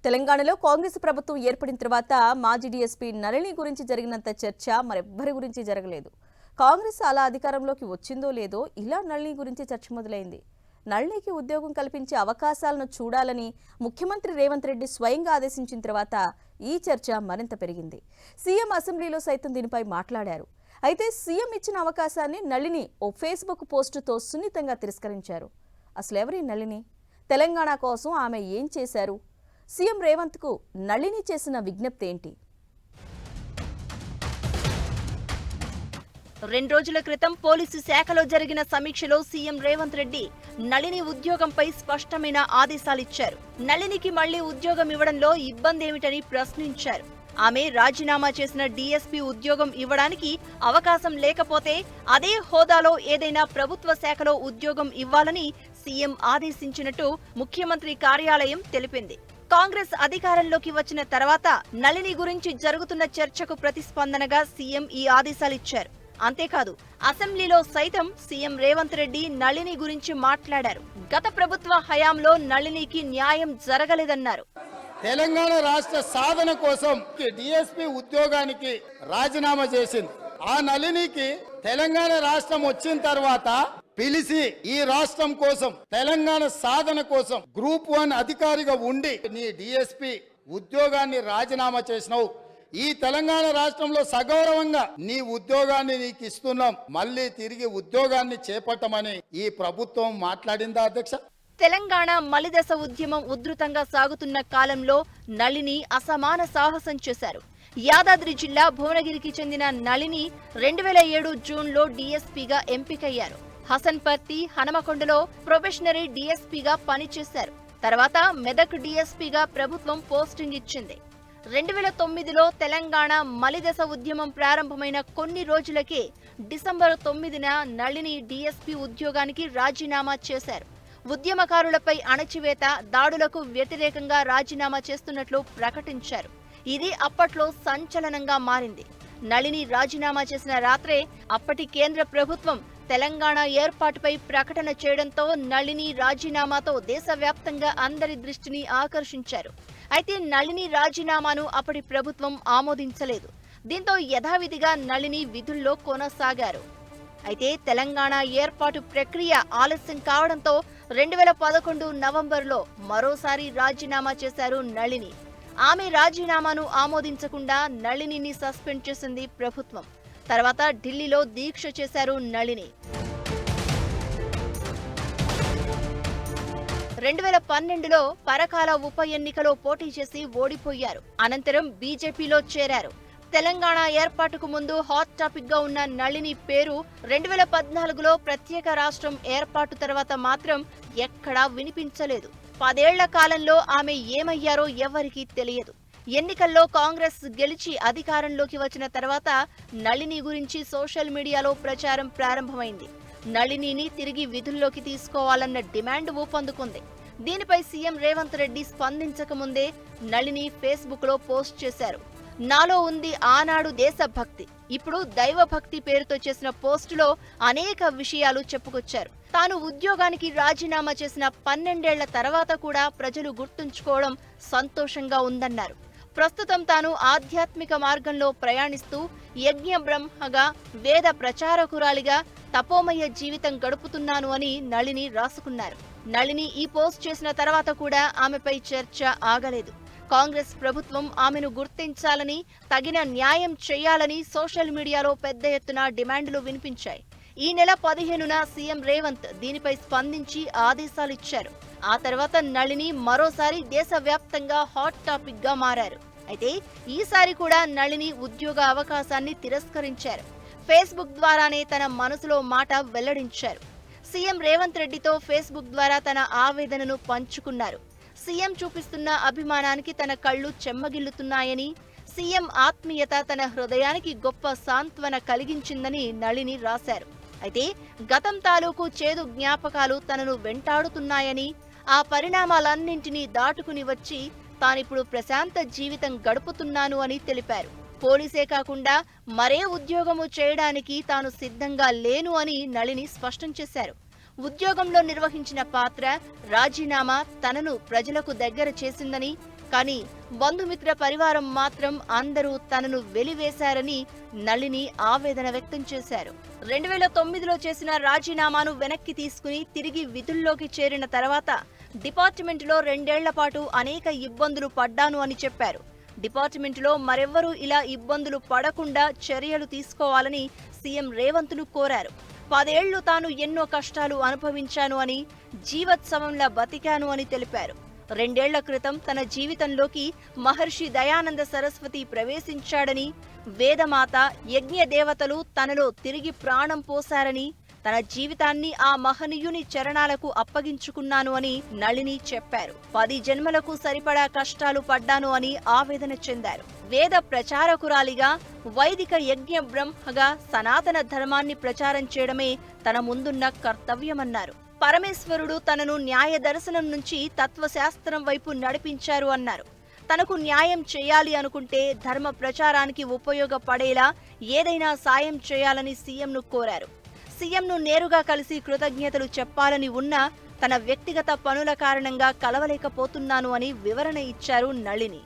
తెలంగాణలో కాంగ్రెస్ ప్రభుత్వం ఏర్పడిన తర్వాత మాజీ డీఎస్పీ నళిని గురించి జరిగినంత చర్చ మరెవ్వరి గురించి జరగలేదు. కాంగ్రెస్ అలా అధికారంలోకి వచ్చిందో లేదో ఇలా నళిని గురించి చర్చ మొదలైంది. నళినికి ఉద్యోగం కల్పించే అవకాశాలను చూడాలని ముఖ్యమంత్రి రేవంత్ రెడ్డి స్వయంగా ఆదేశించిన తర్వాత ఈ చర్చ మరింత పెరిగింది. సీఎం అసెంబ్లీలో సైతం దీనిపై మాట్లాడారు. అయితే సీఎం ఇచ్చిన అవకాశాన్ని నళిని ఓ ఫేస్బుక్ పోస్టుతో సున్నితంగా తిరస్కరించారు. అసలెవరి నళిని? తెలంగాణ కోసం ఆమె ఏం చేశారు? సీఎం రేవంత్ కు నళిని చేసిన విజ్ఞప్తి ఏంటి? 2 రోజుల క్రితం పోలీసు శాఖలో జరిగిన సమీక్షలో సీఎం రేవంత్ రెడ్డి నళిని ఉద్యోగంపై స్పష్టమైన ఆదేశాలిచ్చారు. నళినికి మళ్లీ ఉద్యోగం ఇవ్వడంలో ఇబ్బంది ఏమిటని ప్రశ్నించారు. ఆమె రాజీనామా చేసిన డీఎస్పీ ఉద్యోగం ఇవ్వడానికి అవకాశం లేకపోతే అదే హోదాలో ఏదైనా ప్రభుత్వ శాఖలో ఉద్యోగం ఇవ్వాలని సీఎం ఆదేశించినట్టు ముఖ్యమంత్రి కార్యాలయం తెలిపింది. కాంగ్రెస్ అధికారంలోకి వచ్చిన తర్వాత నళిని గురించి జరుగుతున్న చర్చకు ప్రతిస్పందనగా సీఎం ఈ ఆదేశాలిచ్చారు. అంతేకాదు, అసెంబ్లీలో సైతం సీఎం రేవంత్ రెడ్డి నళిని గురించి మాట్లాడారు. గత ప్రభుత్వ హయాంలో నళినికి న్యాయం జరగలేదన్నారు. తెలంగాణ రాష్ట్ర సాధన కోసం డీఎస్పీ ఉద్యోగానికి రాజీనామా చేసింది. ఆ నళినికి తెలంగాణ రాష్ట్రం వచ్చిన తర్వాత పిలిచి ఈ రాష్ట్రం కోసం తెలంగాణ సాధన కోసం గ్రూప్ 1 అధికారిగా ఉండి నీ డీఎస్పీ ఉద్యోగాన్ని రాజీనామా చేసినావు, ఈ తెలంగాణ రాష్ట్రంలో సగౌరవంగా నీ ఉద్యోగాన్ని నీకు ఇస్తున్నాం, మళ్ళీ తిరిగి ఉద్యోగాన్ని చేపట్టమని ఈ ప్రభుత్వం మాట్లాడిందా అధ్యక్ష? తెలంగాణ మలిదశ ఉద్యమం ఉధృతంగా సాగుతున్న కాలంలో నళిని అసమాన సాహసం చేశారు. యాదాద్రి జిల్లా భువనగిరికి చెందిన నళిని 2007 జూన్లో డీఎస్పీగా ఎంపికయ్యారు. హసన్పర్తి, హనమకొండలో ప్రొబేషనరీ డీఎస్పీగా పనిచేశారు. తర్వాత మెదక్ డీఎస్పీగా ప్రభుత్వం పోస్టింగ్ ఇచ్చింది. 2009లో తెలంగాణ మలిదశ ఉద్యమం ప్రారంభమైన కొన్ని రోజులకే డిసెంబర్ 9న నళిని డీఎస్పీ ఉద్యోగానికి రాజీనామా చేశారు. ఉద్యమకారులపై అణచివేత, దాడులకు వ్యతిరేకంగా రాజీనామా చేస్తున్నట్లు ప్రకటించారు. ఇది అప్పట్లో సంచలనంగా మారింది. నళిని రాజీనామా చేసిన రాత్రే అప్పటి కేంద్ర ప్రభుత్వం తెలంగాణ ఏర్పాటుపై ప్రకటన చేయడంతో నళిని రాజీనామాతో దేశవ్యాప్తంగా అందరి దృష్టిని ఆకర్షించారు. అయితే నళిని రాజీనామాను అప్పటి ప్రభుత్వం ఆమోదించలేదు. దీంతో యథావిధిగా నళిని విధుల్లో కొనసాగారు. అయితే తెలంగాణ ఏర్పాటు ప్రక్రియ ఆలస్యం కావడంతో 2011 నవంబర్లో మరోసారి రాజీనామా చేశారు నళిని. ఆమె రాజీనామాను ఆమోదించకుండా నళినిని సస్పెండ్ చేసింది ప్రభుత్వం. తర్వాత ఢిల్లీలో దీక్ష చేశారు నళిని. 2012లో పరకాల ఉప ఎన్నికలో పోటీ చేసి ఓడిపోయారు. అనంతరం బీజేపీలో చేరారు. తెలంగాణ ఏర్పాటుకు ముందు హాట్ టాపిక్ గా ఉన్న నళిని పేరు 2014లో ప్రత్యేక రాష్ట్రం ఏర్పాటు తర్వాత మాత్రం ఎక్కడా వినిపించలేదు. 10 ఏళ్ల కాలంలో ఆమె ఏమయ్యారో ఎవరికీ తెలియదు. ఎన్నికల్లో కాంగ్రెస్ గెలిచి అధికారంలోకి వచ్చిన తర్వాత నళిని గురించి సోషల్ మీడియాలో ప్రచారం ప్రారంభమైంది. నళినిని తిరిగి విధుల్లోకి తీసుకోవాలన్న డిమాండ్ ఊపందుకుంది. దీనిపై సీఎం రేవంత్ రెడ్డి స్పందించకముందే నళిని ఫేస్బుక్ లో పోస్ట్ చేశారు. నాలో ఉంది ఆనాడు దేశభక్తి, ఇప్పుడు దైవభక్తి పేరుతో చేసిన పోస్టులో అనేక విషయాలు చెప్పుకొచ్చారు. తాను ఉద్యోగానికి రాజీనామా చేసిన 12 ఏళ్ల తర్వాత కూడా ప్రజలు గుర్తుంచుకోవడం సంతోషంగా ఉందన్నారు. ప్రస్తుతం తాను ఆధ్యాత్మిక మార్గంలో ప్రయాణిస్తూ యజ్ఞ బ్రహ్మగా, వేద ప్రచారకురాలిగా తపోమయ జీవితం గడుపుతున్నాను అని నళిని రాసుకున్నారు. నళిని ఈ పోస్ట్ చేసిన తర్వాత కూడా ఆమెపై చర్చ ఆగలేదు. కాంగ్రెస్ ప్రభుత్వం ఆమెను గుర్తించాలని, తగిన న్యాయం చేయాలని సోషల్ మీడియాలో పెద్ద ఎత్తున డిమాండ్లు వినిపించాయి. ఈ నెల 15న సీఎం రేవంత్ దీనిపై స్పందించి ఆదేశాలిచ్చారు. ఆ తర్వాత నళిని మరోసారి దేశవ్యాప్తంగా హాట్ టాపిక్ గా మారారు. అయితే ఈసారి కూడా నళిని ఉద్యోగ అవకాశాన్ని తిరస్కరించారు. ఫేస్బుక్ ద్వారానే తన మనసులో మాట వెల్లడించారు. సీఎం రేవంత్ రెడ్డితో ఫేస్బుక్ ద్వారా తన ఆవేదనను పంచుకున్నారు. సీఎం చూపిస్తున్న అభిమానానికి తన కళ్ళు చెమ్మగిల్లుతున్నాయని, సీఎం ఆత్మీయత తన హృదయానికి గొప్ప సాంత్వన కలిగించిందని నళిని రాశారు. అయితే గతం తాలూకు చేదు జ్ఞాపకాలు తనను వెంటాడుతున్నాయని, ఆ పరిణామాలన్నింటినీ దాటుకుని వచ్చి తానిప్పుడు ప్రశాంత జీవితం గడుపుతున్నాను అని తెలిపారు. పోలీసే కాకుండా మరే ఉద్యోగము చేయడానికి తాను సిద్ధంగా లేను అని నళిని స్పష్టం చేశారు. ఉద్యోగంలో నిర్వహించిన పాత్ర, రాజీనామా తనను ప్రజలకు దగ్గర చేసిందని, కానీ బంధుమిత్ర పరివారం మాత్రం అందరూ తనను వెలివేశారని నళిని ఆవేదన వ్యక్తం చేశారు. 2009లో చేసిన రాజీనామాను వెనక్కి తీసుకుని తిరిగి విధుల్లోకి చేరిన తర్వాత డిపార్ట్మెంట్లో 2 ఏళ్ల పాటు అనేక ఇబ్బందులు పడ్డాను అని చెప్పారు. డిపార్ట్మెంట్లో మరెవ్వరూ ఇలా ఇబ్బందులు పడకుండా చర్యలు తీసుకోవాలని సీఎం రేవంత్ను కోరారు. 10 ఏళ్లు తాను ఎన్నో కష్టాలు అనుభవించాను అని, జీవోత్సవంలా బతికాను అని తెలిపారు. 2 ఏళ్ల క్రితం తన జీవితంలోకి మహర్షి దయానంద సరస్వతి ప్రవేశించాడని, వేదమాత, యజ్ఞ దేవతలు తనలో తిరిగి ప్రాణం పోశారని, తన జీవితాన్ని ఆ మహనీయుని చరణాలకు అప్పగించుకున్నాను అని నళిని చెప్పారు. 10 జన్మలకు సరిపడా కష్టాలు పడ్డాను అని ఆవేదన చెందారు. వేద ప్రచారకురాలిగా, వైదిక యజ్ఞ బ్రహ్మగా సనాతన ధర్మాన్ని ప్రచారం చేయడమే తన ముందున్న కర్తవ్యమన్నారు. పరమేశ్వరుడు తనను న్యాయ దర్శనం నుంచి తత్వశాస్త్రం వైపు నడిపించారు అన్నారు. తనకు న్యాయం చేయాలి అనుకుంటే ధర్మ ప్రచారానికి ఉపయోగపడేలా ఏదైనా సాయం చేయాలని సీఎంను కోరారు. సీఎంను నేరుగా కలిసి కృతజ్ఞతలు చెప్పాలని ఉన్నా తన వ్యక్తిగత పనుల కారణంగా కలవలేకపోతున్నాను అని వివరణ ఇచ్చారు నళిని.